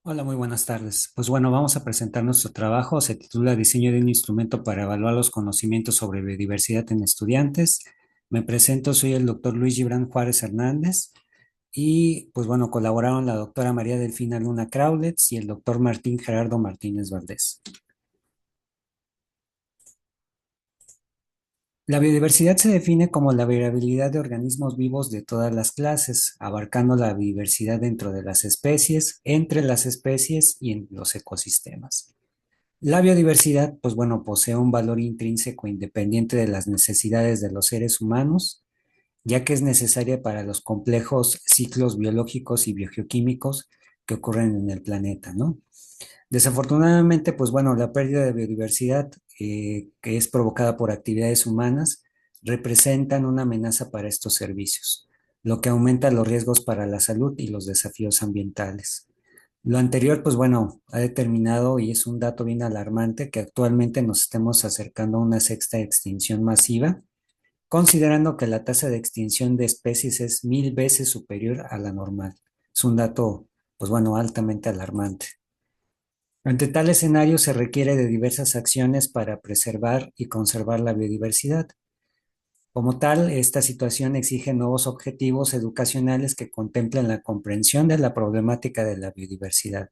Hola, muy buenas tardes. Pues bueno, vamos a presentar nuestro trabajo. Se titula Diseño de un instrumento para evaluar los conocimientos sobre biodiversidad en estudiantes. Me presento, soy el doctor Luis Gibran Juárez Hernández y pues bueno, colaboraron la doctora María Delfina Luna Kraulitz y el doctor Martín Gerardo Martínez Valdés. La biodiversidad se define como la variabilidad de organismos vivos de todas las clases, abarcando la diversidad dentro de las especies, entre las especies y en los ecosistemas. La biodiversidad, pues bueno, posee un valor intrínseco independiente de las necesidades de los seres humanos, ya que es necesaria para los complejos ciclos biológicos y biogeoquímicos que ocurren en el planeta, ¿no? Desafortunadamente, pues bueno, la pérdida de biodiversidad que es provocada por actividades humanas representan una amenaza para estos servicios, lo que aumenta los riesgos para la salud y los desafíos ambientales. Lo anterior, pues bueno, ha determinado y es un dato bien alarmante que actualmente nos estemos acercando a una sexta extinción masiva, considerando que la tasa de extinción de especies es 1000 veces superior a la normal. Es un dato, pues bueno, altamente alarmante. Ante tal escenario se requiere de diversas acciones para preservar y conservar la biodiversidad. Como tal, esta situación exige nuevos objetivos educacionales que contemplen la comprensión de la problemática de la biodiversidad.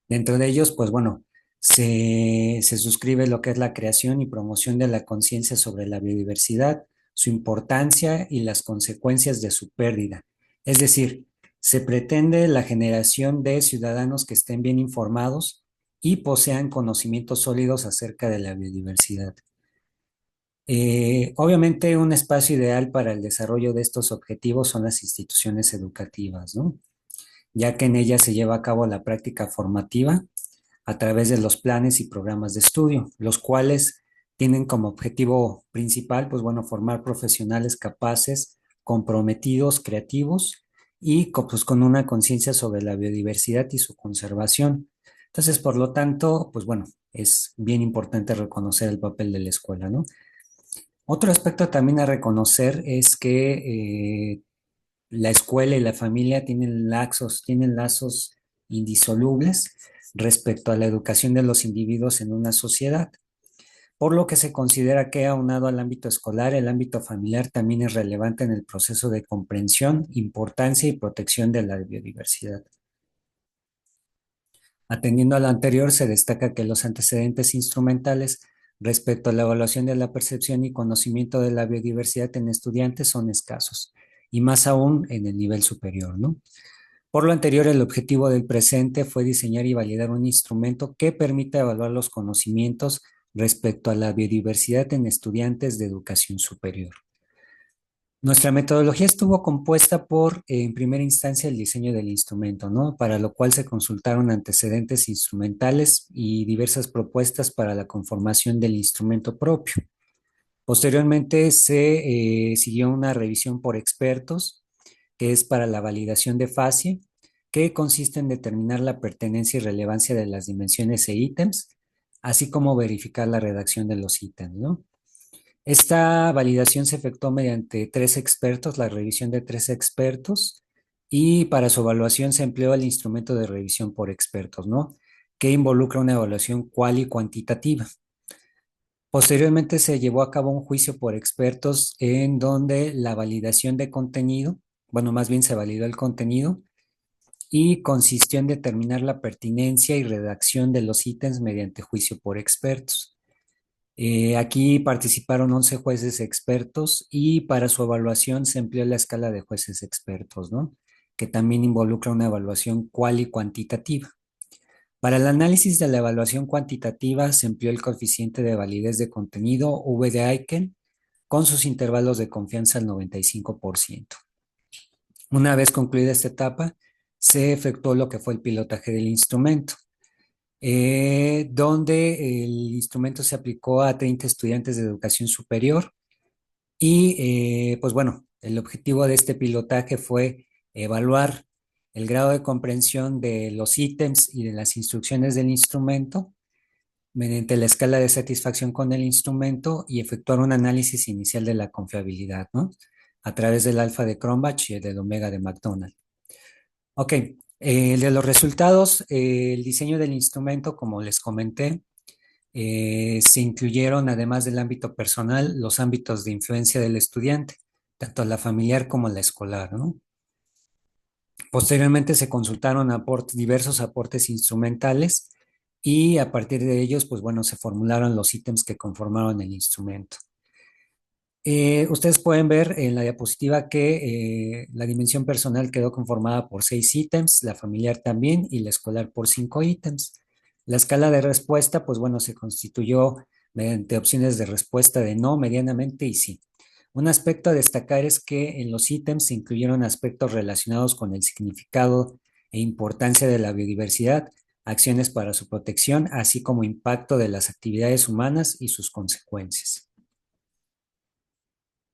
Dentro de ellos, pues bueno, se suscribe lo que es la creación y promoción de la conciencia sobre la biodiversidad, su importancia y las consecuencias de su pérdida. Es decir, se pretende la generación de ciudadanos que estén bien informados y posean conocimientos sólidos acerca de la biodiversidad. Obviamente, un espacio ideal para el desarrollo de estos objetivos son las instituciones educativas, ¿no? Ya que en ellas se lleva a cabo la práctica formativa a través de los planes y programas de estudio, los cuales tienen como objetivo principal, pues bueno, formar profesionales capaces, comprometidos, creativos y pues con una conciencia sobre la biodiversidad y su conservación. Entonces, por lo tanto, pues bueno, es bien importante reconocer el papel de la escuela, ¿no? Otro aspecto también a reconocer es que la escuela y la familia tienen lazos indisolubles respecto a la educación de los individuos en una sociedad, por lo que se considera que aunado al ámbito escolar, el ámbito familiar también es relevante en el proceso de comprensión, importancia y protección de la biodiversidad. Atendiendo a lo anterior, se destaca que los antecedentes instrumentales respecto a la evaluación de la percepción y conocimiento de la biodiversidad en estudiantes son escasos, y más aún en el nivel superior, ¿no? Por lo anterior, el objetivo del presente fue diseñar y validar un instrumento que permita evaluar los conocimientos respecto a la biodiversidad en estudiantes de educación superior. Nuestra metodología estuvo compuesta por, en primera instancia, el diseño del instrumento, ¿no? Para lo cual se consultaron antecedentes instrumentales y diversas propuestas para la conformación del instrumento propio. Posteriormente se siguió una revisión por expertos, que es para la validación de fase, que consiste en determinar la pertenencia y relevancia de las dimensiones e ítems, así como verificar la redacción de los ítems, ¿no? Esta validación se efectuó mediante tres expertos, la revisión de tres expertos, y para su evaluación se empleó el instrumento de revisión por expertos, ¿no? Que involucra una evaluación cual y cuantitativa. Posteriormente se llevó a cabo un juicio por expertos en donde la validación de contenido, bueno, más bien se validó el contenido y consistió en determinar la pertinencia y redacción de los ítems mediante juicio por expertos. Aquí participaron 11 jueces expertos y para su evaluación se empleó la escala de jueces expertos, ¿no? Que también involucra una evaluación cual y cuantitativa. Para el análisis de la evaluación cuantitativa se empleó el coeficiente de validez de contenido V de Aiken con sus intervalos de confianza al 95%. Una vez concluida esta etapa, se efectuó lo que fue el pilotaje del instrumento, donde el instrumento se aplicó a 30 estudiantes de educación superior y pues bueno, el objetivo de este pilotaje fue evaluar el grado de comprensión de los ítems y de las instrucciones del instrumento mediante la escala de satisfacción con el instrumento y efectuar un análisis inicial de la confiabilidad, ¿no? A través del alfa de Cronbach y del omega de McDonald. Ok, De los resultados, el diseño del instrumento, como les comenté, se incluyeron, además del ámbito personal, los ámbitos de influencia del estudiante, tanto la familiar como la escolar, ¿no? Posteriormente se consultaron diversos aportes instrumentales y a partir de ellos, pues bueno, se formularon los ítems que conformaron el instrumento. Ustedes pueden ver en la diapositiva que la dimensión personal quedó conformada por 6 ítems, la familiar también y la escolar por 5 ítems. La escala de respuesta, pues bueno, se constituyó mediante opciones de respuesta de no, medianamente y sí. Un aspecto a destacar es que en los ítems se incluyeron aspectos relacionados con el significado e importancia de la biodiversidad, acciones para su protección, así como impacto de las actividades humanas y sus consecuencias.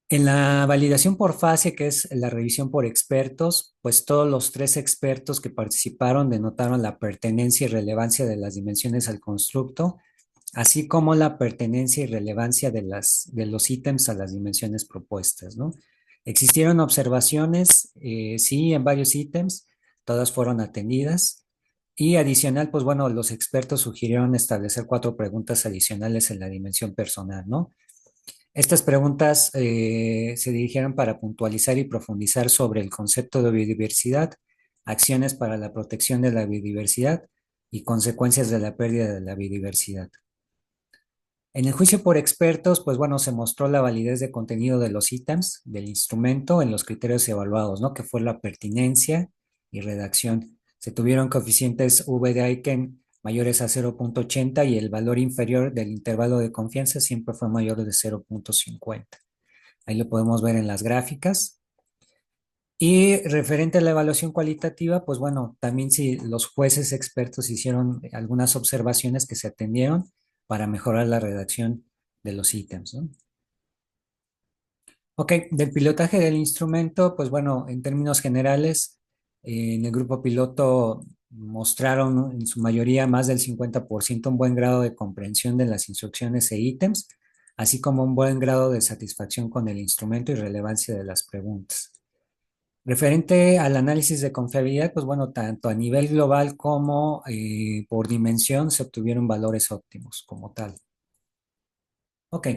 En la validación por fase, que es la revisión por expertos, pues todos los 3 expertos que participaron denotaron la pertenencia y relevancia de las dimensiones al constructo, así como la pertenencia y relevancia de los ítems a las dimensiones propuestas, ¿no? Existieron observaciones, sí, en varios ítems, todas fueron atendidas. Y adicional, pues bueno, los expertos sugirieron establecer 4 preguntas adicionales en la dimensión personal, ¿no? Estas preguntas se dirigieron para puntualizar y profundizar sobre el concepto de biodiversidad, acciones para la protección de la biodiversidad y consecuencias de la pérdida de la biodiversidad. En el juicio por expertos, pues bueno, se mostró la validez de contenido de los ítems del instrumento en los criterios evaluados, ¿no? Que fue la pertinencia y redacción. Se tuvieron coeficientes V de Aiken mayores a 0,80 y el valor inferior del intervalo de confianza siempre fue mayor de 0,50. Ahí lo podemos ver en las gráficas. Y referente a la evaluación cualitativa, pues bueno, también si los jueces expertos hicieron algunas observaciones que se atendieron para mejorar la redacción de los ítems, ¿no? Ok, del pilotaje del instrumento, pues bueno, en términos generales, en el grupo piloto mostraron, ¿no?, en su mayoría más del 50% un buen grado de comprensión de las instrucciones e ítems, así como un buen grado de satisfacción con el instrumento y relevancia de las preguntas. Referente al análisis de confiabilidad, pues bueno, tanto a nivel global como por dimensión se obtuvieron valores óptimos como tal. Ok,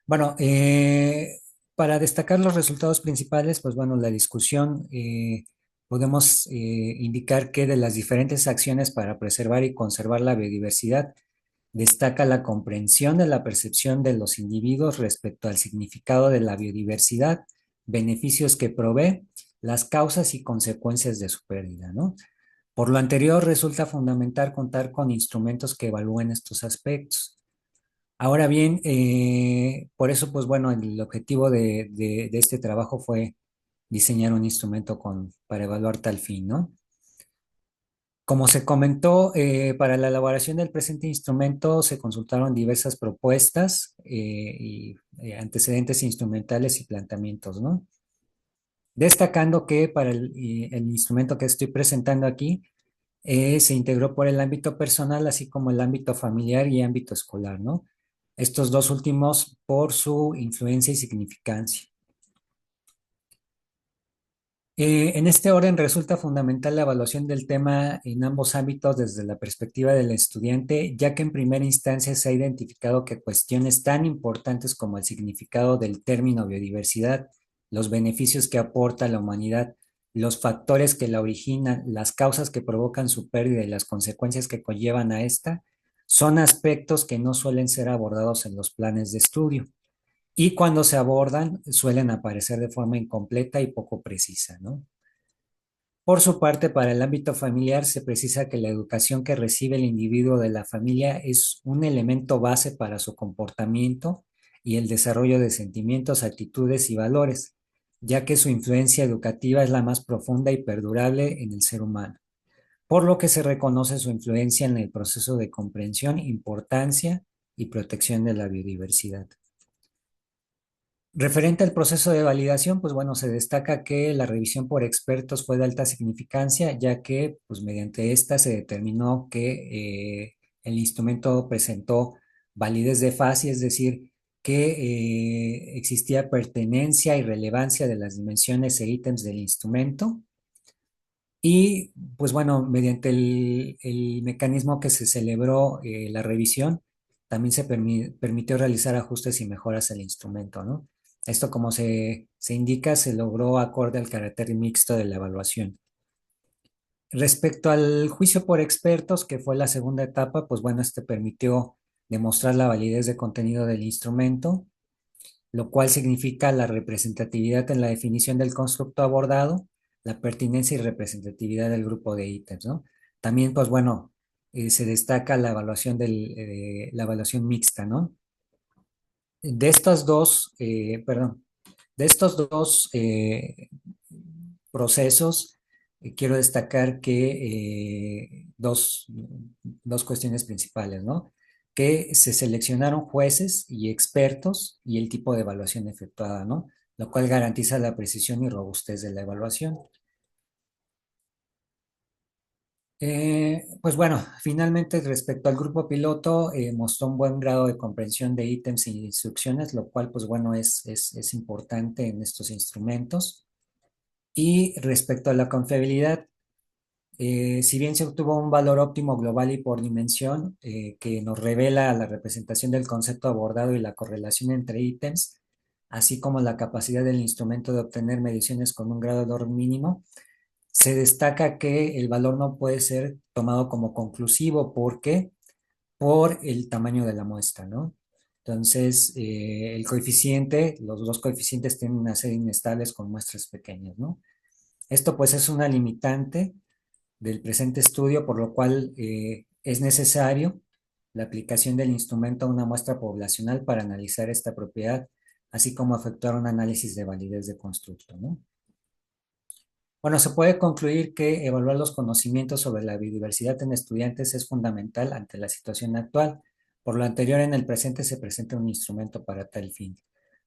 bueno, para destacar los resultados principales, pues bueno, la discusión, podemos indicar que de las diferentes acciones para preservar y conservar la biodiversidad, destaca la comprensión de la percepción de los individuos respecto al significado de la biodiversidad, beneficios que provee, las causas y consecuencias de su pérdida, ¿no? Por lo anterior, resulta fundamental contar con instrumentos que evalúen estos aspectos. Ahora bien, por eso, pues bueno, el objetivo de este trabajo fue diseñar un instrumento para evaluar tal fin, ¿no? Como se comentó, para la elaboración del presente instrumento se consultaron diversas propuestas y antecedentes instrumentales y planteamientos, ¿no? Destacando que para el instrumento que estoy presentando aquí, se integró por el ámbito personal, así como el ámbito familiar y ámbito escolar, ¿no? Estos dos últimos por su influencia y significancia. En este orden resulta fundamental la evaluación del tema en ambos ámbitos desde la perspectiva del estudiante, ya que en primera instancia se ha identificado que cuestiones tan importantes como el significado del término biodiversidad, los beneficios que aporta a la humanidad, los factores que la originan, las causas que provocan su pérdida y las consecuencias que conllevan a esta, son aspectos que no suelen ser abordados en los planes de estudio. Y cuando se abordan, suelen aparecer de forma incompleta y poco precisa, ¿no? Por su parte, para el ámbito familiar se precisa que la educación que recibe el individuo de la familia es un elemento base para su comportamiento y el desarrollo de sentimientos, actitudes y valores, ya que su influencia educativa es la más profunda y perdurable en el ser humano, por lo que se reconoce su influencia en el proceso de comprensión, importancia y protección de la biodiversidad. Referente al proceso de validación, pues bueno, se destaca que la revisión por expertos fue de alta significancia, ya que pues mediante esta se determinó que el instrumento presentó validez de fase, es decir, que existía pertenencia y relevancia de las dimensiones e ítems del instrumento. Y pues bueno, mediante el mecanismo que se celebró la revisión, también se permitió realizar ajustes y mejoras al instrumento, ¿no? Esto, como se indica, se logró acorde al carácter mixto de la evaluación. Respecto al juicio por expertos, que fue la segunda etapa, pues bueno, este permitió demostrar la validez de contenido del instrumento, lo cual significa la representatividad en la definición del constructo abordado, la pertinencia y representatividad del grupo de ítems, ¿no? También, pues bueno, se destaca la evaluación la evaluación mixta, ¿no? De estas dos, perdón, de estos dos procesos, quiero destacar que dos cuestiones principales, ¿no? Que se seleccionaron jueces y expertos y el tipo de evaluación efectuada, ¿no? Lo cual garantiza la precisión y robustez de la evaluación. Pues bueno, finalmente respecto al grupo piloto, mostró un buen grado de comprensión de ítems y instrucciones, lo cual pues bueno es importante en estos instrumentos. Y respecto a la confiabilidad, si bien se obtuvo un valor óptimo global y por dimensión, que nos revela la representación del concepto abordado y la correlación entre ítems, así como la capacidad del instrumento de obtener mediciones con un grado de error mínimo, se destaca que el valor no puede ser tomado como conclusivo. ¿Por qué? Por el tamaño de la muestra, ¿no? Entonces, el coeficiente, los dos coeficientes tienden a ser inestables con muestras pequeñas, ¿no? Esto pues es una limitante del presente estudio, por lo cual es necesario la aplicación del instrumento a una muestra poblacional para analizar esta propiedad, así como efectuar un análisis de validez de constructo, ¿no? Bueno, se puede concluir que evaluar los conocimientos sobre la biodiversidad en estudiantes es fundamental ante la situación actual. Por lo anterior, en el presente se presenta un instrumento para tal fin.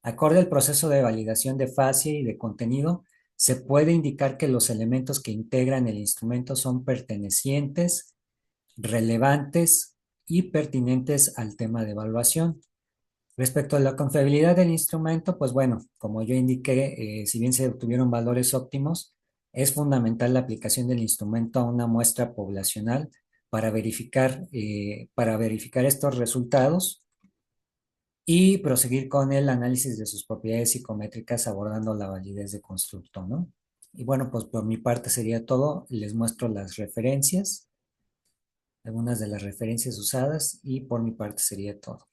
Acorde al proceso de validación de fase y de contenido, se puede indicar que los elementos que integran el instrumento son pertenecientes, relevantes y pertinentes al tema de evaluación. Respecto a la confiabilidad del instrumento, pues bueno, como yo indiqué, si bien se obtuvieron valores óptimos, es fundamental la aplicación del instrumento a una muestra poblacional para verificar estos resultados y proseguir con el análisis de sus propiedades psicométricas abordando la validez de constructo, ¿no? Y bueno, pues por mi parte sería todo. Les muestro las referencias, algunas de las referencias usadas, y por mi parte sería todo.